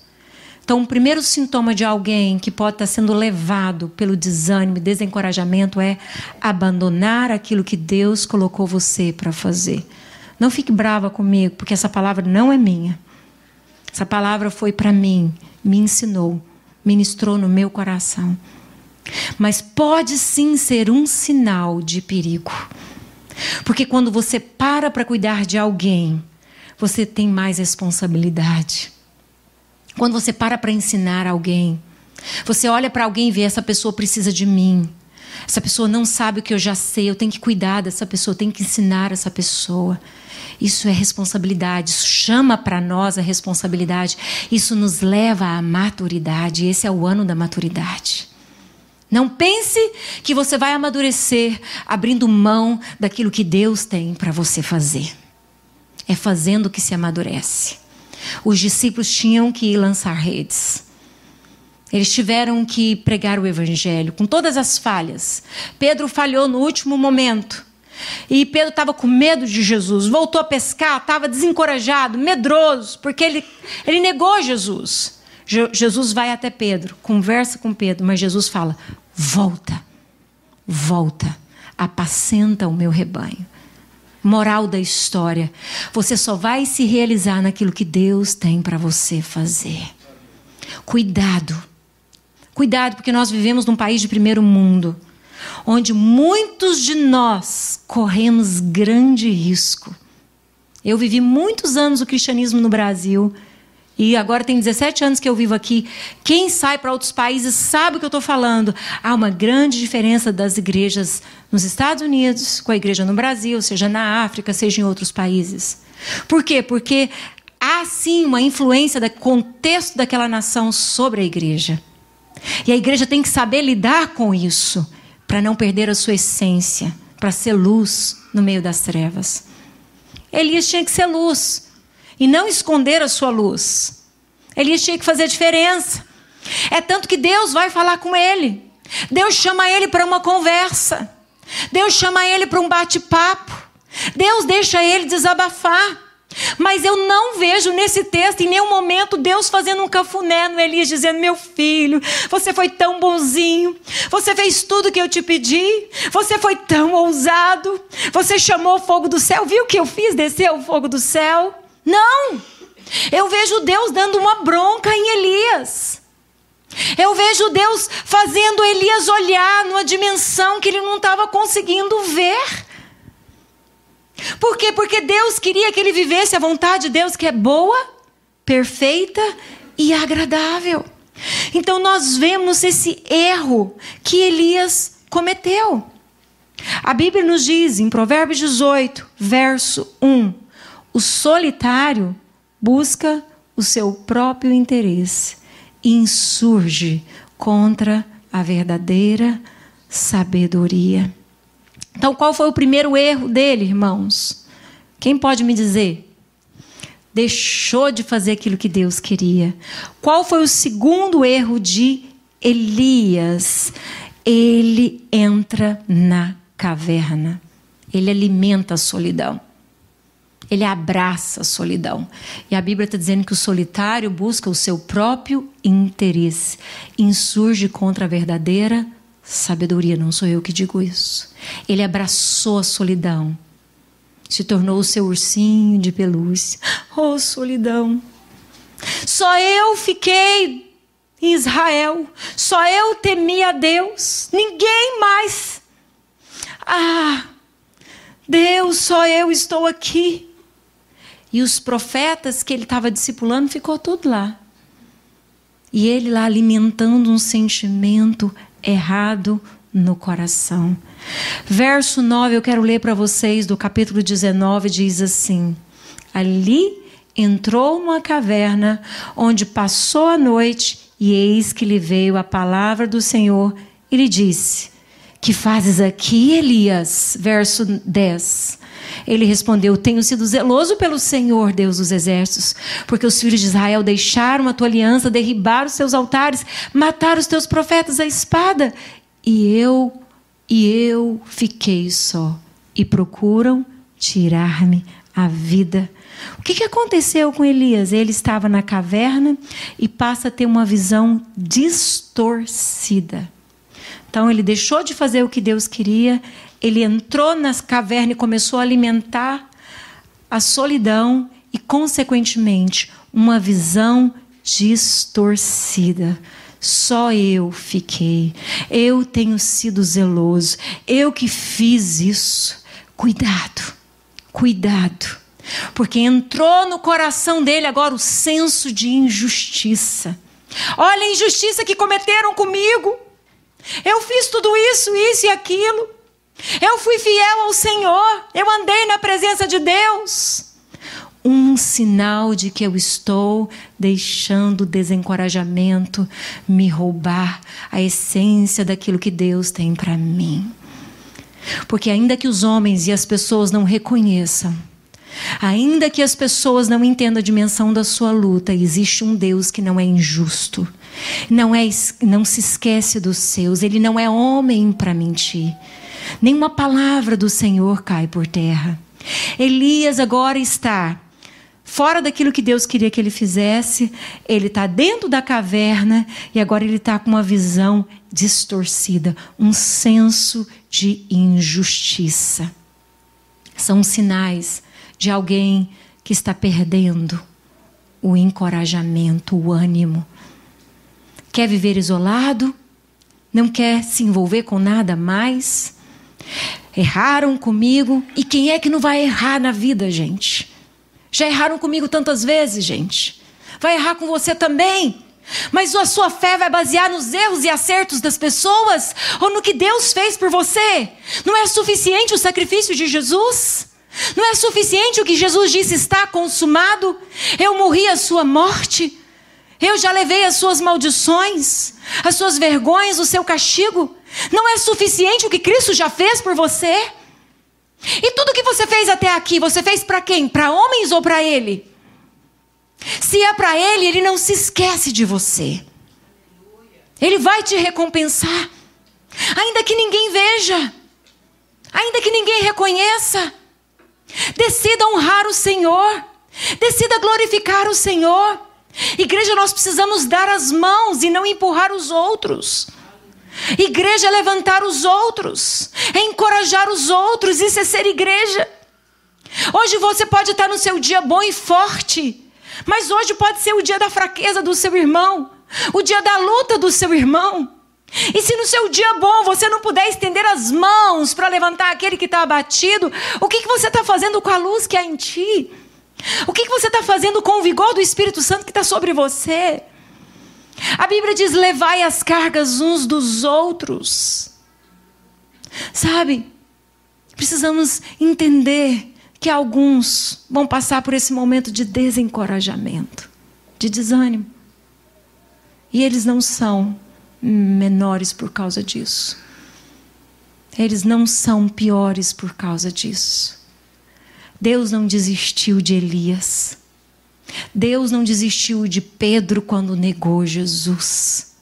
Então, o primeiro sintoma de alguém que pode estar sendo levado pelo desânimo e desencorajamento é abandonar aquilo que Deus colocou você para fazer. Não fique brava comigo, porque essa palavra não é minha. Essa palavra foi para mim, me ensinou, ministrou no meu coração. Mas pode sim ser um sinal de perigo. Porque quando você para cuidar de alguém, você tem mais responsabilidade. Quando você para ensinar alguém, você olha para alguém e vê: essa pessoa precisa de mim. Essa pessoa não sabe o que eu já sei, eu tenho que cuidar dessa pessoa, eu tenho que ensinar essa pessoa. Isso é responsabilidade, isso chama para nós a responsabilidade. Isso nos leva à maturidade, esse é o ano da maturidade. Não pense que você vai amadurecer abrindo mão daquilo que Deus tem para você fazer. É fazendo que se amadurece. Os discípulos tinham que ir lançar redes. Eles tiveram que pregar o evangelho com todas as falhas. Pedro falhou no último momento. E Pedro estava com medo de Jesus. Voltou a pescar, estava desencorajado, medroso, porque ele negou Jesus. Jesus vai até Pedro, conversa com Pedro, mas Jesus fala: volta, apacenta o meu rebanho. Moral da história: você só vai se realizar naquilo que Deus tem para você fazer. Cuidado, porque nós vivemos num país de primeiro mundo, onde muitos de nós corremos grande risco. Eu vivi muitos anos o cristianismo no Brasil e agora tem 17 anos que eu vivo aqui. Quem sai para outros países sabe o que eu estou falando. Há uma grande diferença das igrejas nos Estados Unidos com a igreja no Brasil, seja na África, seja em outros países. Por quê? Porque há sim uma influência do contexto daquela nação sobre a igreja. E a igreja tem que saber lidar com isso, para não perder a sua essência, para ser luz no meio das trevas. Elias tinha que ser luz e não esconder a sua luz. Elias tinha que fazer a diferença. É tanto que Deus vai falar com ele. Deus chama ele para uma conversa. Deus chama ele para um bate-papo. Deus deixa ele desabafar. Mas eu não vejo nesse texto em nenhum momento Deus fazendo um cafuné no Elias, dizendo: meu filho, você foi tão bonzinho, você fez tudo que eu te pedi, você foi tão ousado, você chamou o fogo do céu, viu o que eu fiz? Desceu o fogo do céu. Não! Eu vejo Deus dando uma bronca em Elias. Eu vejo Deus fazendo Elias olhar numa dimensão que ele não estava conseguindo ver. Por quê? Porque Deus queria que ele vivesse a vontade de Deus, que é boa, perfeita e agradável. Então nós vemos esse erro que Elias cometeu. A Bíblia nos diz, em Provérbios 18, verso 1, o solitário busca o seu próprio interesse e insurge contra a verdadeira sabedoria. Então, qual foi o primeiro erro dele, irmãos? Quem pode me dizer? Deixou de fazer aquilo que Deus queria. Qual foi o segundo erro de Elias? Ele entra na caverna. Ele alimenta a solidão. Ele abraça a solidão. E a Bíblia está dizendo que o solitário busca o seu próprio interesse. Insurge contra a verdadeira sabedoria. Não sou eu que digo isso. Ele abraçou a solidão. Se tornou o seu ursinho de pelúcia. Oh, solidão. Só eu fiquei em Israel. Só eu temi a Deus. Ninguém mais. Ah, Deus, só eu estou aqui. E os profetas que ele estava discipulando, ficou tudo lá. E ele lá alimentando um sentimento errado no coração. Verso 9, eu quero ler para vocês, do capítulo 19, diz assim: ali entrou numa caverna, onde passou a noite, e eis que lhe veio a palavra do Senhor, e lhe disse: que fazes aqui, Elias? Verso 10. Ele respondeu: tenho sido zeloso pelo Senhor, Deus dos exércitos, porque os filhos de Israel deixaram a tua aliança, derribaram os teus altares, mataram os teus profetas à espada, e eu fiquei só, e procuram tirar-me a vida. O que aconteceu com Elias? Ele estava na caverna e passa a ter uma visão distorcida. Então ele deixou de fazer o que Deus queria, ele entrou na caverna e começou a alimentar a solidão e, consequentemente, uma visão distorcida. Só eu fiquei, eu tenho sido zeloso, eu que fiz isso. Cuidado, cuidado, porque entrou no coração dele agora o senso de injustiça. Olha a injustiça que cometeram comigo. Eu fiz tudo isso e aquilo. Eu fui fiel ao Senhor. Eu andei na presença de Deus. Um sinal de que eu estou deixando o desencorajamento me roubar a essência daquilo que Deus tem para mim. Porque ainda que os homens e as pessoas não reconheçam, ainda que as pessoas não entendam a dimensão da sua luta, existe um Deus que não é injusto. Não se esquece dos seus. Ele não é homem para mentir. Nenhuma palavra do Senhor cai por terra. Elias agora está fora daquilo que Deus queria que ele fizesse. Ele está dentro da caverna e agora ele está com uma visão distorcida, um senso de injustiça. São sinais de alguém que está perdendo o encorajamento, o ânimo. Quer viver isolado? Não quer se envolver com nada mais? Erraram comigo. E quem é que não vai errar na vida, gente? Já erraram comigo tantas vezes, gente. Vai errar com você também. Mas a sua fé vai basear nos erros e acertos das pessoas? Ou no que Deus fez por você? Não é suficiente o sacrifício de Jesus? Não é suficiente o que Jesus disse: está consumado? Eu morri a sua morte. Eu já levei as suas maldições, as suas vergonhas, o seu castigo. Não é suficiente o que Cristo já fez por você? E tudo que você fez até aqui, você fez para quem? Para homens ou para Ele? Se é para Ele, Ele não se esquece de você. Ele vai te recompensar. Ainda que ninguém veja, ainda que ninguém reconheça. Decida honrar o Senhor. Decida glorificar o Senhor. Igreja, nós precisamos dar as mãos e não empurrar os outros. Igreja é levantar os outros, é encorajar os outros. Isso é ser igreja. Hoje você pode estar no seu dia bom e forte, mas hoje pode ser o dia da fraqueza do seu irmão, o dia da luta do seu irmão. E se no seu dia bom você não puder estender as mãos para levantar aquele que está abatido, o que você está fazendo com a luz que há em ti? O que você está fazendo com o vigor do Espírito Santo que está sobre você? A Bíblia diz: levai as cargas uns dos outros. Sabe, precisamos entender que alguns vão passar por esse momento de desencorajamento, de desânimo. E eles não são menores por causa disso. Eles não são piores por causa disso. Deus não desistiu de Elias. Deus não desistiu de Pedro quando negou Jesus.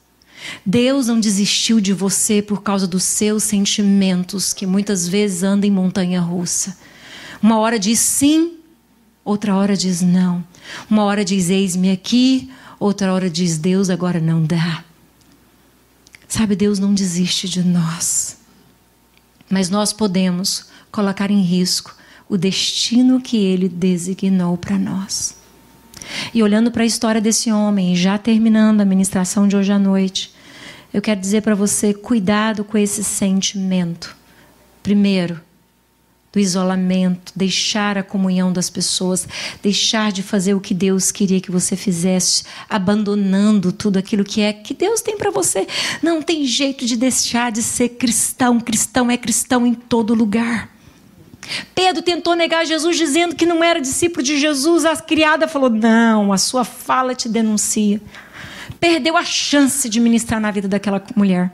Deus não desistiu de você por causa dos seus sentimentos, que muitas vezes andam em montanha-russa. Uma hora diz sim, outra hora diz não. Uma hora diz eis-me aqui, outra hora diz Deus, agora não dá. Sabe, Deus não desiste de nós. Mas nós podemos colocar em risco o destino que Ele designou para nós. E olhando para a história desse homem, já terminando a ministração de hoje à noite, eu quero dizer para você, cuidado com esse sentimento. Primeiro, do isolamento, deixar a comunhão das pessoas, deixar de fazer o que Deus queria que você fizesse, abandonando tudo aquilo que Deus tem para você. Não tem jeito de deixar de ser cristão. Cristão é cristão em todo lugar. Pedro tentou negar Jesus dizendo que não era discípulo de Jesus. A criada falou: não, a sua fala te denuncia. Perdeu a chance de ministrar na vida daquela mulher.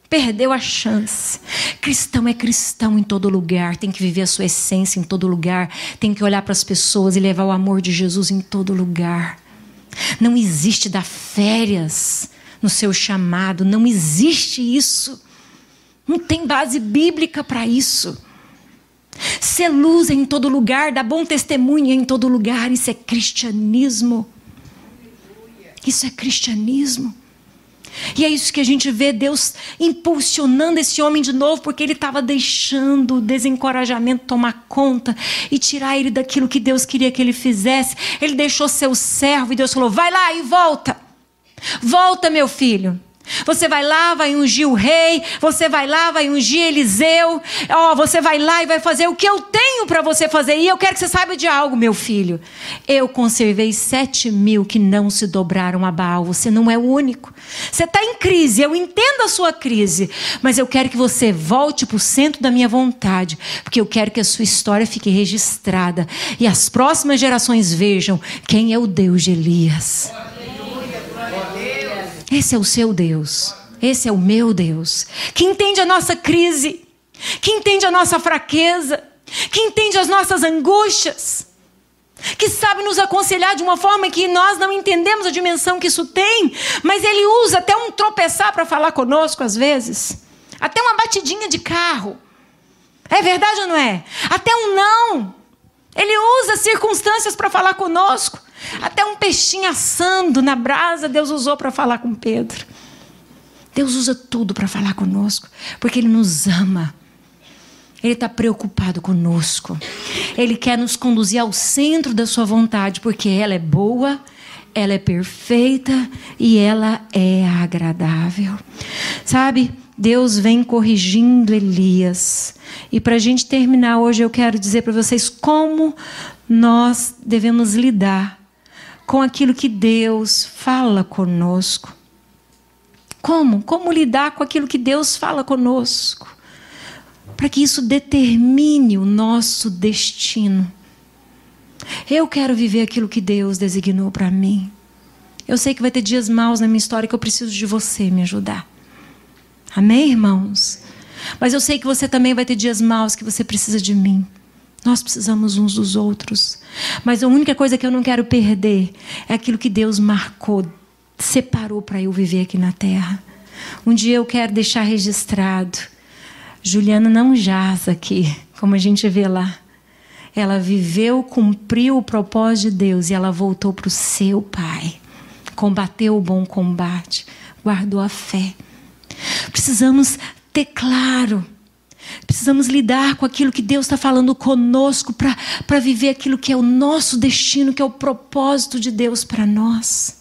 Perdeu a chance. Cristão é cristão em todo lugar. Tem que viver a sua essência em todo lugar. Tem que olhar para as pessoas e levar o amor de Jesus em todo lugar. Não existe dar férias no seu chamado. Não existe isso. Não tem base bíblica para isso. Ser luz em todo lugar, dar bom testemunho em todo lugar. Isso é cristianismo. Isso é cristianismo. E é isso que a gente vê Deus impulsionando esse homem de novo, porque ele estava deixando o desencorajamento tomar conta e tirar ele daquilo que Deus queria que ele fizesse. Ele deixou seu servo e Deus falou: vai lá e volta. Volta, meu filho. Você vai lá, vai ungir o rei. Você vai lá, vai ungir Eliseu. Você vai lá e vai fazer o que eu tenho para você fazer. E eu quero que você saiba de algo, meu filho. Eu conservei 7.000 que não se dobraram a Baal. Você não é o único. Você está em crise, eu entendo a sua crise. Mas eu quero que você volte para o centro da minha vontade. Porque eu quero que a sua história fique registrada. E as próximas gerações vejam quem é o Deus de Elias. Esse é o seu Deus. Esse é o meu Deus. Que entende a nossa crise. Que entende a nossa fraqueza. Que entende as nossas angústias. Que sabe nos aconselhar de uma forma que nós não entendemos a dimensão que isso tem. Mas Ele usa até um tropeçar para falar conosco às vezes. Até uma batidinha de carro. É verdade ou não é? Até um não. Ele usa circunstâncias para falar conosco. Até um peixinho assando na brasa, Deus usou para falar com Pedro. Deus usa tudo para falar conosco, porque Ele nos ama. Ele está preocupado conosco. Ele quer nos conduzir ao centro da sua vontade, porque ela é boa, ela é perfeita e ela é agradável. Sabe, Deus vem corrigindo Elias. E para a gente terminar hoje, eu quero dizer para vocês como nós devemos lidar com aquilo que Deus fala conosco. Como lidar com aquilo que Deus fala conosco? Para que isso determine o nosso destino. Eu quero viver aquilo que Deus designou para mim. Eu sei que vai ter dias maus na minha história que eu preciso de você me ajudar. Amém, irmãos? Mas eu sei que você também vai ter dias maus que você precisa de mim. Nós precisamos uns dos outros. Mas a única coisa que eu não quero perder é aquilo que Deus marcou, separou para eu viver aqui na terra. Um dia eu quero deixar registrado. Juliana não jaz aqui, como a gente vê lá. Ela viveu, cumpriu o propósito de Deus e ela voltou para o seu Pai. Combateu o bom combate, guardou a fé. Precisamos ter claro. Precisamos lidar com aquilo que Deus está falando conosco para viver aquilo que é o nosso destino, que é o propósito de Deus para nós.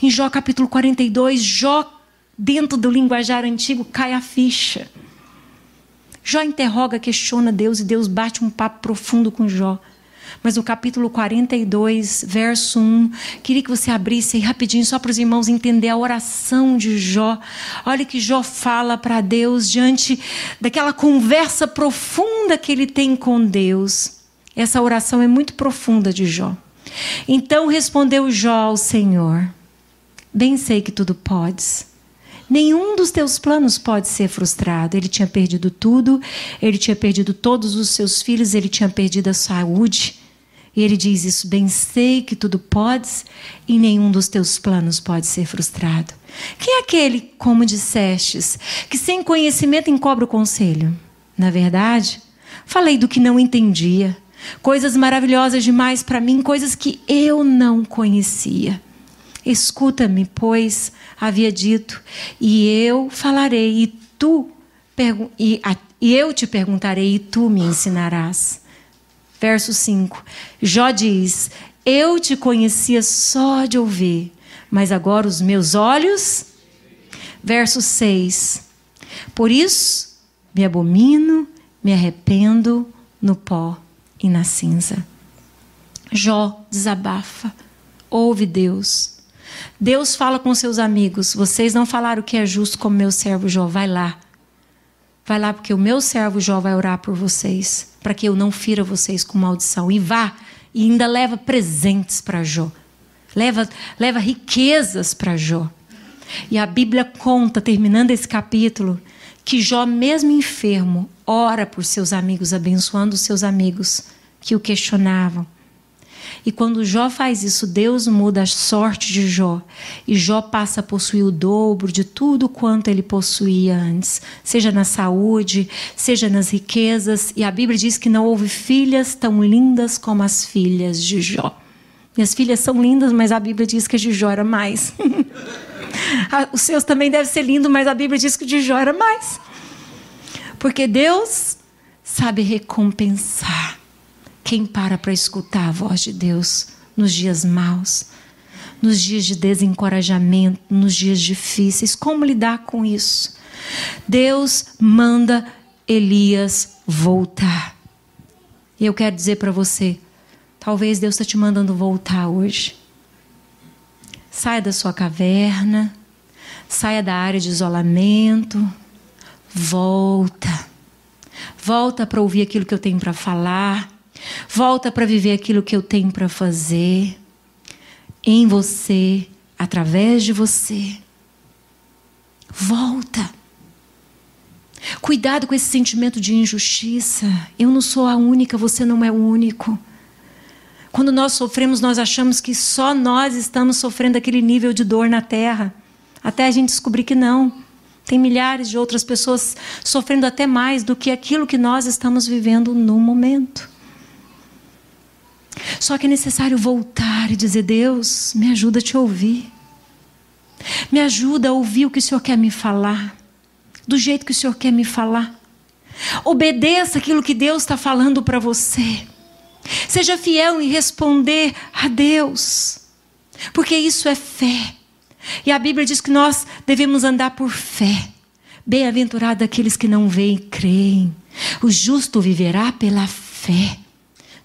Em Jó capítulo 42, Jó dentro do linguajar antigo, cai a ficha. Jó interroga, questiona Deus e Deus bate um papo profundo com Jó. Mas no capítulo 42, verso 1, queria que você abrisse aí rapidinho, só para os irmãos entenderem a oração de Jó. Olha que Jó fala para Deus diante daquela conversa profunda que ele tem com Deus. Essa oração é muito profunda de Jó. Então respondeu Jó ao Senhor: bem sei que tudo podes. Nenhum dos teus planos pode ser frustrado. Ele tinha perdido tudo, ele tinha perdido todos os seus filhos, ele tinha perdido a saúde. E ele diz isso: bem sei que tudo podes e nenhum dos teus planos pode ser frustrado. Quem é aquele, como dissestes, que sem conhecimento encobre o conselho? Na verdade, falei do que não entendia, coisas maravilhosas demais para mim, coisas que eu não conhecia. Escuta-me, pois, havia dito, e eu falarei, e eu te perguntarei, e tu me ensinarás. Verso 5, Jó diz: eu te conhecia só de ouvir, mas agora os meus olhos... Verso 6, por isso me abomino, me arrependo no pó e na cinza. Jó desabafa, ouve Deus. Deus fala com seus amigos: vocês não falaram o que é justo como meu servo Jó, vai lá. Vai lá, porque o meu servo Jó vai orar por vocês, para que eu não fira vocês com maldição. E vá, e ainda leva presentes para Jó. Leva riquezas para Jó. E a Bíblia conta, terminando esse capítulo, que Jó, mesmo enfermo, ora por seus amigos, abençoando os seus amigos que o questionavam. E quando Jó faz isso, Deus muda a sorte de Jó. E Jó passa a possuir o dobro de tudo quanto ele possuía antes. Seja na saúde, seja nas riquezas. E a Bíblia diz que não houve filhas tão lindas como as filhas de Jó. Minhas filhas são lindas, mas a Bíblia diz que a de Jó era mais. Os seus também devem ser lindos, mas a Bíblia diz que o de Jó era mais. Porque Deus sabe recompensar quem para escutar a voz de Deus nos dias maus, nos dias de desencorajamento, nos dias difíceis. Como lidar com isso? Deus manda Elias voltar. E eu quero dizer para você, talvez Deus está te mandando voltar hoje. Saia da sua caverna, saia da área de isolamento, volta. Volta para ouvir aquilo que eu tenho para falar. Volta para viver aquilo que eu tenho para fazer em você, através de você. Volta. Cuidado com esse sentimento de injustiça. Eu não sou a única, você não é o único. Quando nós sofremos, nós achamos que só nós estamos sofrendo aquele nível de dor na terra. Até a gente descobrir que não. Tem milhares de outras pessoas sofrendo até mais do que aquilo que nós estamos vivendo no momento. Só que é necessário voltar e dizer: Deus, me ajuda a te ouvir. Me ajuda a ouvir o que o Senhor quer me falar, do jeito que o Senhor quer me falar. Obedeça aquilo que Deus está falando para você. Seja fiel em responder a Deus, porque isso é fé. E a Bíblia diz que nós devemos andar por fé. Bem-aventurado aqueles que não veem e creem. O justo viverá pela fé.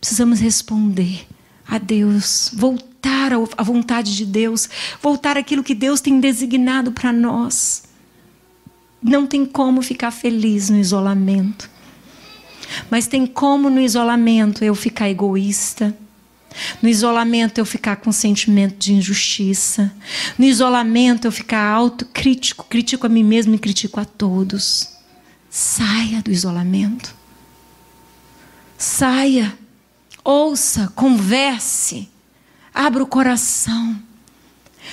Precisamos responder a Deus, voltar à vontade de Deus, voltar àquilo que Deus tem designado para nós. Não tem como ficar feliz no isolamento. Mas tem como no isolamento eu ficar egoísta. No isolamento eu ficar com sentimento de injustiça. No isolamento eu ficar autocrítico, critico a mim mesmo e critico a todos. Saia do isolamento. Saia. Ouça, converse, abra o coração.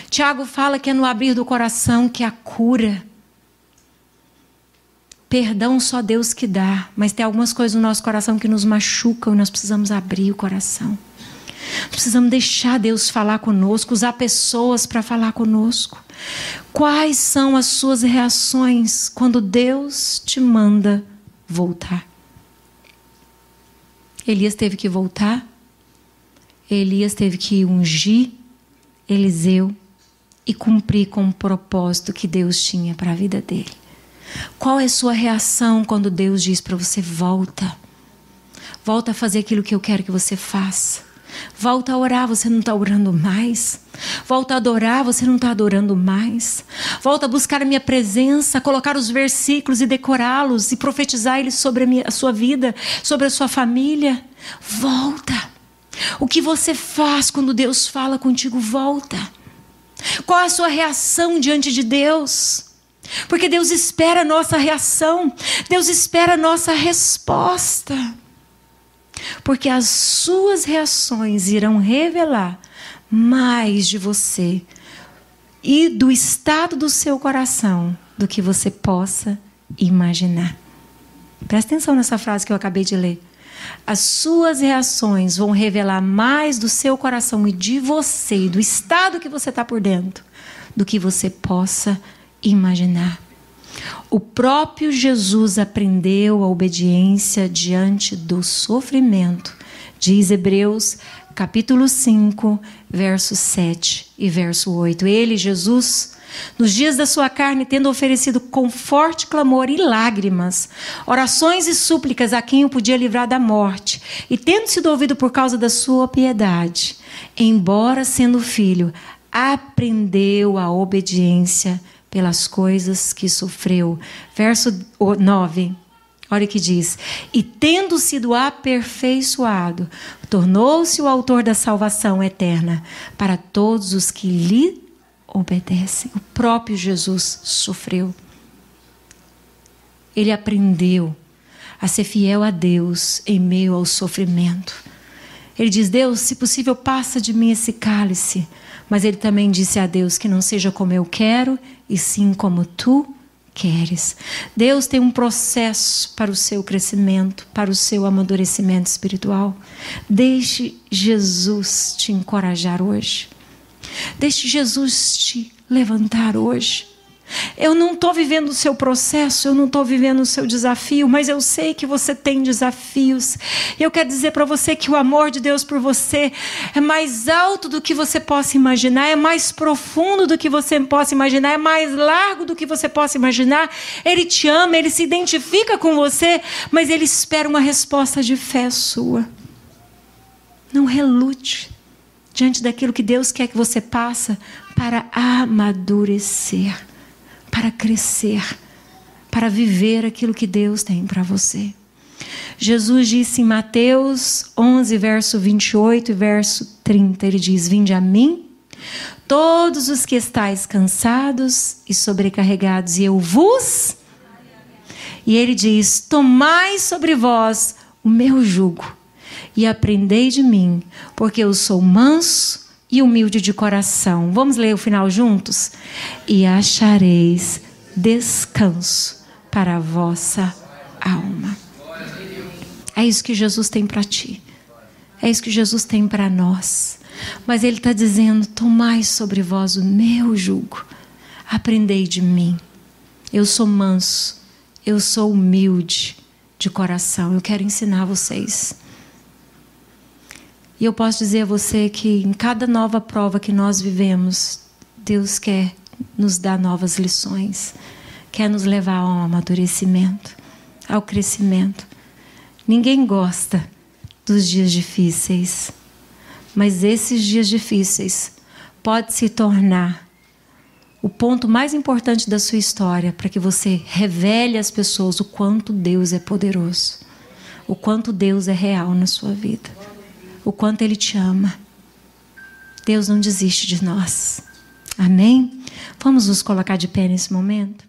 Tiago fala que é no abrir do coração que há cura. Perdão só Deus que dá, mas tem algumas coisas no nosso coração que nos machucam e nós precisamos abrir o coração. Precisamos deixar Deus falar conosco, usar pessoas para falar conosco. Quais são as suas reações quando Deus te manda voltar? Elias teve que voltar. Elias teve que ungir Eliseu. e cumprir com o propósito que Deus tinha para a vida dele. Qual é a sua reação quando Deus diz para você: volta? Volta a fazer aquilo que eu quero que você faça. Volta a orar, você não está orando mais. Volta a adorar, você não está adorando mais. Volta a buscar a minha presença, colocar os versículos e decorá-los e profetizar eles sobre a sua vida, sobre a sua família. Volta. O que você faz quando Deus fala contigo? Volta. Qual é a sua reação diante de Deus? Porque Deus espera a nossa reação. Deus espera a nossa resposta. Porque as suas reações irão revelar mais de você e do estado do seu coração do que você possa imaginar. Presta atenção nessa frase que eu acabei de ler. As suas reações vão revelar mais do seu coração e de você, e do estado que você está por dentro, do que você possa imaginar. O próprio Jesus aprendeu a obediência diante do sofrimento. Diz Hebreus, capítulo 5, verso 7 e verso 8. Ele, Jesus, nos dias da sua carne, tendo oferecido com forte clamor e lágrimas, orações e súplicas a quem o podia livrar da morte, e tendo sido ouvido por causa da sua piedade, embora sendo filho, aprendeu a obediência pelas coisas que sofreu. Verso 9, olha o que diz: e tendo sido aperfeiçoado, tornou-se o autor da salvação eterna para todos os que lhe obedecem. O próprio Jesus sofreu. Ele aprendeu a ser fiel a Deus em meio ao sofrimento. Ele diz: Deus, se possível, passa de mim esse cálice. Mas ele também disse a Deus que não seja como eu quero, e sim como tu queres. Deus tem um processo para o seu crescimento, para o seu amadurecimento espiritual. Deixe Jesus te encorajar hoje. Deixe Jesus te levantar hoje. Eu não estou vivendo o seu processo, eu não estou vivendo o seu desafio, mas eu sei que você tem desafios. E eu quero dizer para você que o amor de Deus por você é mais alto do que você possa imaginar, é mais profundo do que você possa imaginar, é mais largo do que você possa imaginar. Ele te ama, ele se identifica com você, mas ele espera uma resposta de fé sua. Não relute diante daquilo que Deus quer que você passe para amadurecer, para crescer, para viver aquilo que Deus tem para você. Jesus disse em Mateus 11, verso 28 e verso 30, ele diz: vinde a mim, todos os que estáis cansados e sobrecarregados, e eu vos... E ele diz: tomai sobre vós o meu jugo e aprendei de mim, porque eu sou manso e humilde de coração. Vamos ler o final juntos? E achareis descanso para a vossa alma. É isso que Jesus tem para ti. É isso que Jesus tem para nós. Mas ele está dizendo: tomai sobre vós o meu jugo. Aprendei de mim. Eu sou manso. Eu sou humilde de coração. Eu quero ensinar vocês. E eu posso dizer a você que em cada nova prova que nós vivemos, Deus quer nos dar novas lições. Quer nos levar ao amadurecimento, ao crescimento. Ninguém gosta dos dias difíceis. Mas esses dias difíceis podem se tornar o ponto mais importante da sua história, para que você revele às pessoas o quanto Deus é poderoso. O quanto Deus é real na sua vida. O quanto Ele te ama. Deus não desiste de nós. Amém? Vamos nos colocar de pé nesse momento?